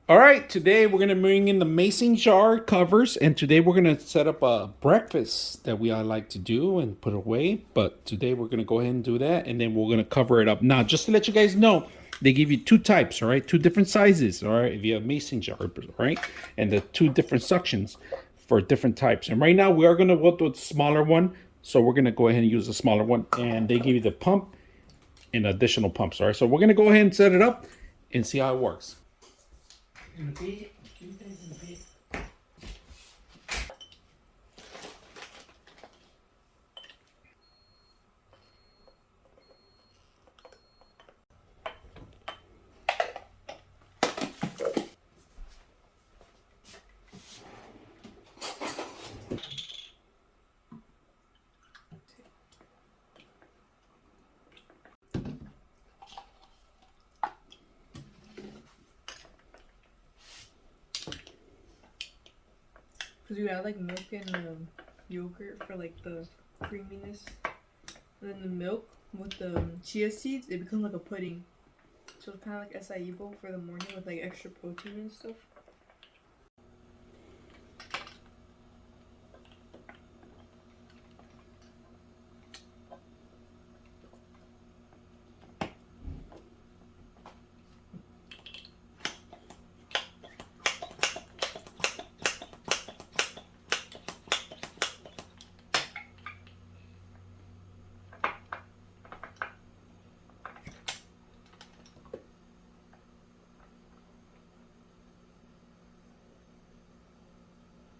All right, today we're gonna bring in the mason jar covers, and today we're gonna set up a breakfast that we all like to do and put away. But today we're gonna go ahead and do that, and then we're gonna cover it up. Now, just to let you guys know, they give you two types, all right, two different sizes, all right. If you have mason jar, all right, and the two different suctions for different types. And right now we are gonna go with the smaller one, so we're gonna go ahead and use the smaller one, and they give you the pump and additional pumps, all right. So we're gonna go ahead and set it up and see how it works. Because you add like milk and yogurt for like the creaminess. And then the milk with the chia seeds, it becomes like a pudding. So it's kind of like acai bowl for the morning with like extra protein and stuff.